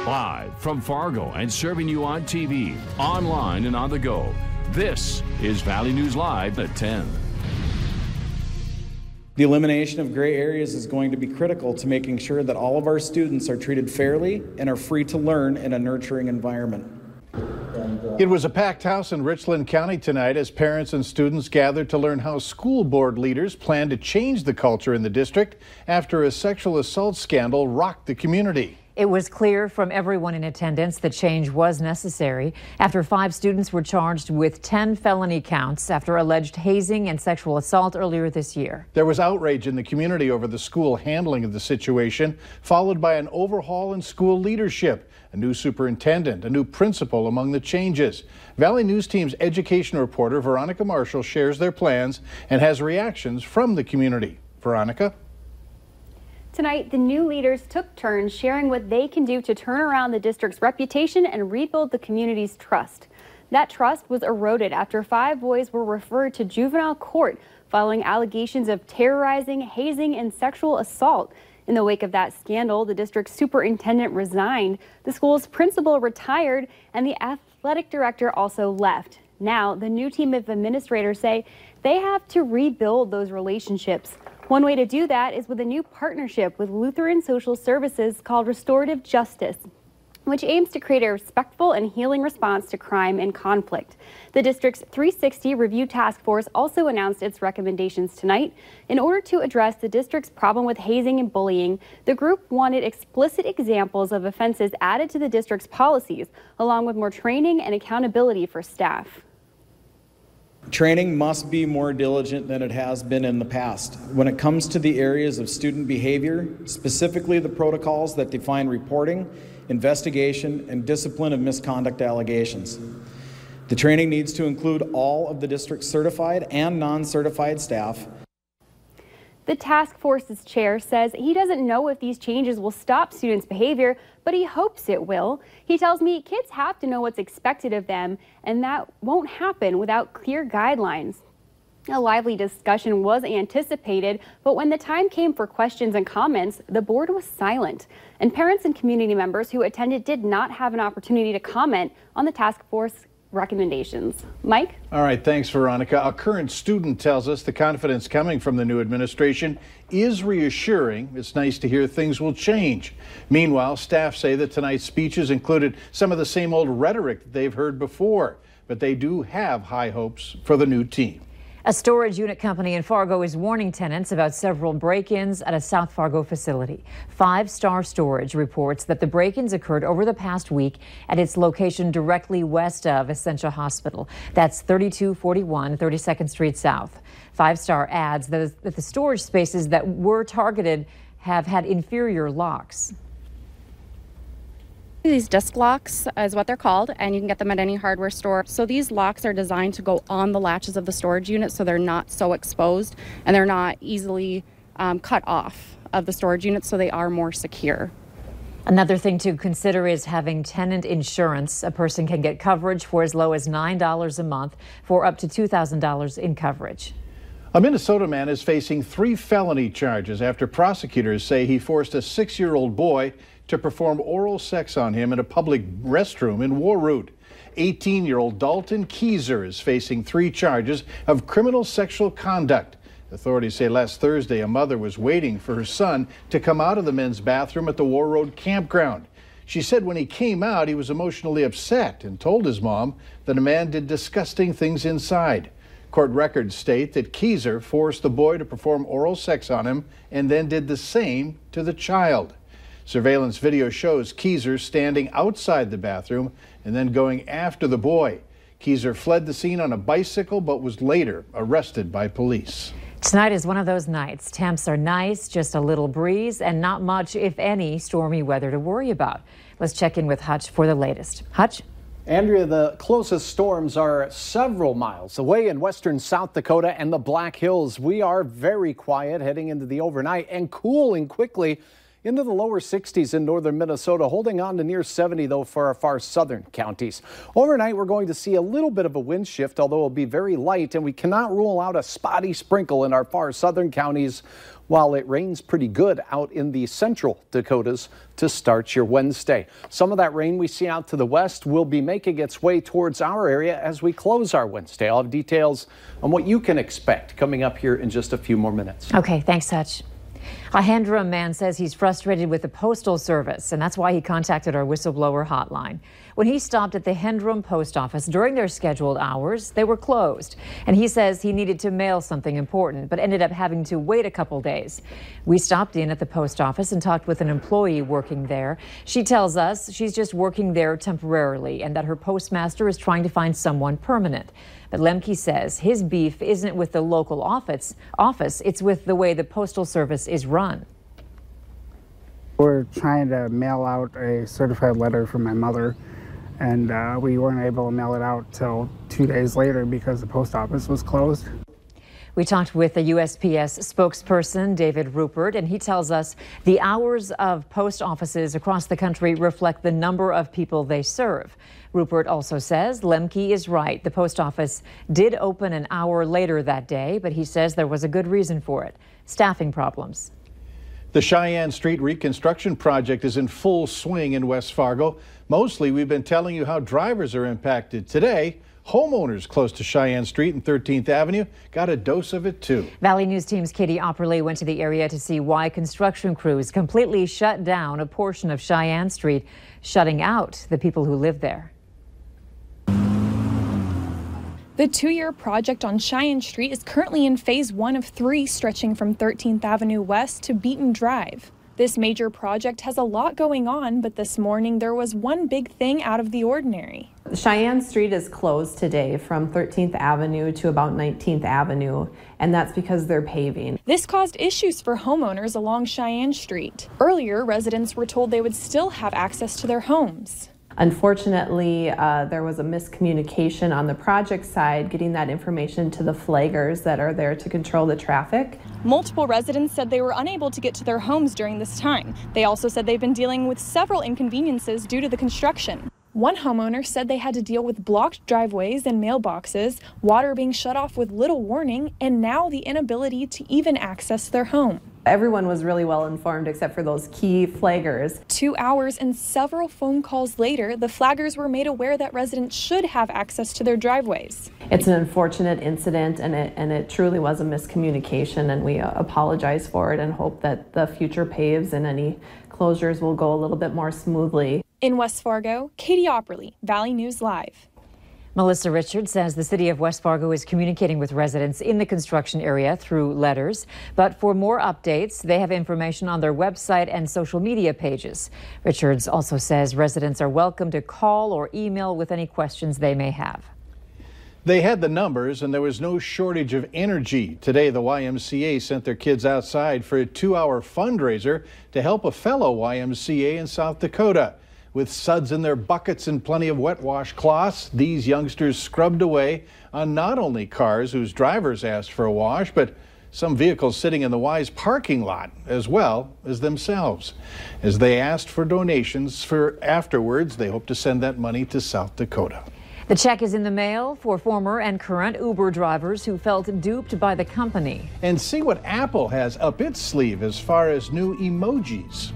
Live from Fargo and serving you on TV, online, and on the go. This is Valley News Live at 10. The elimination of gray areas is going to be critical to making sure that all of our students are treated fairly and are free to learn in a nurturing environment. It was a packed house in Richland County tonight as parents and students gathered to learn how school board leaders plan to change the culture in the district after a sexual assault scandal rocked the community. It was clear from everyone in attendance that change was necessary after 5 students were charged with 10 felony counts after alleged hazing and sexual assault earlier this year. There was outrage in the community over the school handling of the situation, followed by an overhaul in school leadership, a new superintendent, a new principal among the changes. Valley News Team's education reporter Veronica Marshall shares their plans and has reactions from the community. Veronica? Tonight, the new leaders took turns sharing what they can do to turn around the district's reputation and rebuild the community's trust. That trust was eroded after 5 boys were referred to juvenile court following allegations of terrorizing, hazing, and sexual assault. In the wake of that scandal, the district's superintendent resigned, the school's principal retired, and the athletic director also left. Now, the new team of administrators say they have to rebuild those relationships. One way to do that is with a new partnership with Lutheran Social Services called Restorative Justice, which aims to create a respectful and healing response to crime and conflict. The district's 360 Review Task Force also announced its recommendations tonight. In order to address the district's problem with hazing and bullying, the group wanted explicit examples of offenses added to the district's policies, along with more training and accountability for staff. Training must be more diligent than it has been in the past. When it comes to the areas of student behavior, specifically the protocols that define reporting, investigation, and discipline of misconduct allegations. The training needs to include all of the district's certified and non-certified staff. The task force's chair says he doesn't know if these changes will stop students' behavior, but he hopes it will. He tells me kids have to know what's expected of them, and that won't happen without clear guidelines. A lively discussion was anticipated, but when the time came for questions and comments, the board was silent. And parents and community members who attended did not have an opportunity to comment on the task force recommendations. Mike? All right, thanks, Veronica. A current student tells us the confidence coming from the new administration is reassuring. It's nice to hear things will change. Meanwhile, staff say that tonight's speeches included some of the same old rhetoric that they've heard before, but they do have high hopes for the new team. A storage unit company in Fargo is warning tenants about several break-ins at a South Fargo facility. 5 Star Storage reports that the break-ins occurred over the past week at its location directly west of Essentia Hospital. That's 3241 32nd Street South. 5 Star adds that the storage spaces that were targeted have had inferior locks. These disc locks is what they're called, and you can get them at any hardware store. So these locks are designed to go on the latches of the storage unit so they're not so exposed and they're not easily cut off of the storage unit, so they are more secure. Another thing to consider is having tenant insurance. A person can get coverage for as low as $9 a month for up to $2,000 in coverage. A Minnesota man is facing 3 felony charges after prosecutors say he forced a 6-year-old boy to perform oral sex on him in a public restroom in Warroot. 18-year-old Dalton Keyser is facing 3 charges of criminal sexual conduct. Authorities say last Thursday a mother was waiting for her son to come out of the men's bathroom at the Warroad campground. She said when he came out, he was emotionally upset and told his mom that a man did disgusting things inside. Court records state that Keyser forced the boy to perform oral sex on him and then did the same to the child. Surveillance video shows Keyser standing outside the bathroom and then going after the boy. Keyser fled the scene on a bicycle but was later arrested by police. Tonight is one of those nights. Temps are nice, just a little breeze, and not much, if any, stormy weather to worry about. Let's check in with Hutch for the latest. Hutch? Andrea, the closest storms are several miles away in western South Dakota and the Black Hills. We are very quiet heading into the overnight and cooling quickly into the lower 60s in northern Minnesota, holding on to near 70, though, for our far southern counties. Overnight, we're going to see a little bit of a wind shift, although it'll be very light, and we cannot rule out a spotty sprinkle in our far southern counties while it rains pretty good out in the central Dakotas to start your Wednesday. Some of that rain we see out to the west will be making its way towards our area as we close our Wednesday. I'll have details on what you can expect coming up here in just a few more minutes. Okay, thanks, Hutch. A Hendrum man says he's frustrated with the Postal Service, and that's why he contacted our whistleblower hotline. When he stopped at the Hendrum post office during their scheduled hours, they were closed. And he says he needed to mail something important, but ended up having to wait a couple days. We stopped in at the post office and talked with an employee working there. She tells us she's just working there temporarily and that her postmaster is trying to find someone permanent. But Lemke says his beef isn't with the local office, it's with the way the Postal Service is run. We're trying to mail out a certified letter from my mother, and we weren't able to mail it out till 2 days later because the post office was closed. We talked with the USPS spokesperson, David Rupert, and he tells us the hours of post offices across the country reflect the number of people they serve. Rupert also says Lemke is right. The post office did open an hour later that day, but he says there was a good reason for it: staffing problems. The Cheyenne Street reconstruction project is in full swing in West Fargo. Mostly, we've been telling you how drivers are impacted. Today, homeowners close to Cheyenne Street and 13th Avenue got a dose of it too. Valley News Team's Katie Opperly went to the area to see why construction crews completely shut down a portion of Cheyenne Street, shutting out the people who live there. The 2-year project on Cheyenne Street is currently in phase 1 of 3, stretching from 13th Avenue West to Beaton Drive. This major project has a lot going on, but this morning there was one big thing out of the ordinary. Cheyenne Street is closed today from 13th Avenue to about 19th Avenue, and that's because they're paving. This caused issues for homeowners along Cheyenne Street. Earlier, residents were told they would still have access to their homes. Unfortunately, there was a miscommunication on the project side, getting that information to the flaggers that are there to control the traffic. Multiple residents said they were unable to get to their homes during this time. They also said they've been dealing with several inconveniences due to the construction. One homeowner said they had to deal with blocked driveways and mailboxes, water being shut off with little warning, and now the inability to even access their home. Everyone was really well informed except for those key flaggers. 2 hours and several phone calls later, the flaggers were made aware that residents should have access to their driveways. It's an unfortunate incident, and it truly was a miscommunication, and we apologize for it and hope that the future paves and any closures will go a little bit more smoothly. In West Fargo, Katie Opperly, Valley News Live. Melissa Richards says the city of West Fargo is communicating with residents in the construction area through letters. But for more updates, they have information on their website and social media pages. Richards also says residents are welcome to call or email with any questions they may have. They had the numbers, and there was no shortage of energy. Today, the YMCA sent their kids outside for a 2-hour fundraiser to help a fellow YMCA in South Dakota. With suds in their buckets and plenty of wet washcloths, these youngsters scrubbed away on not only cars whose drivers asked for a wash, but some vehicles sitting in the Wise parking lot, as well as themselves. As they asked for donations for afterwards, they hope to send that money to South Dakota. The check is in the mail for former and current Uber drivers who felt duped by the company. And see what Apple has up its sleeve as far as new emojis.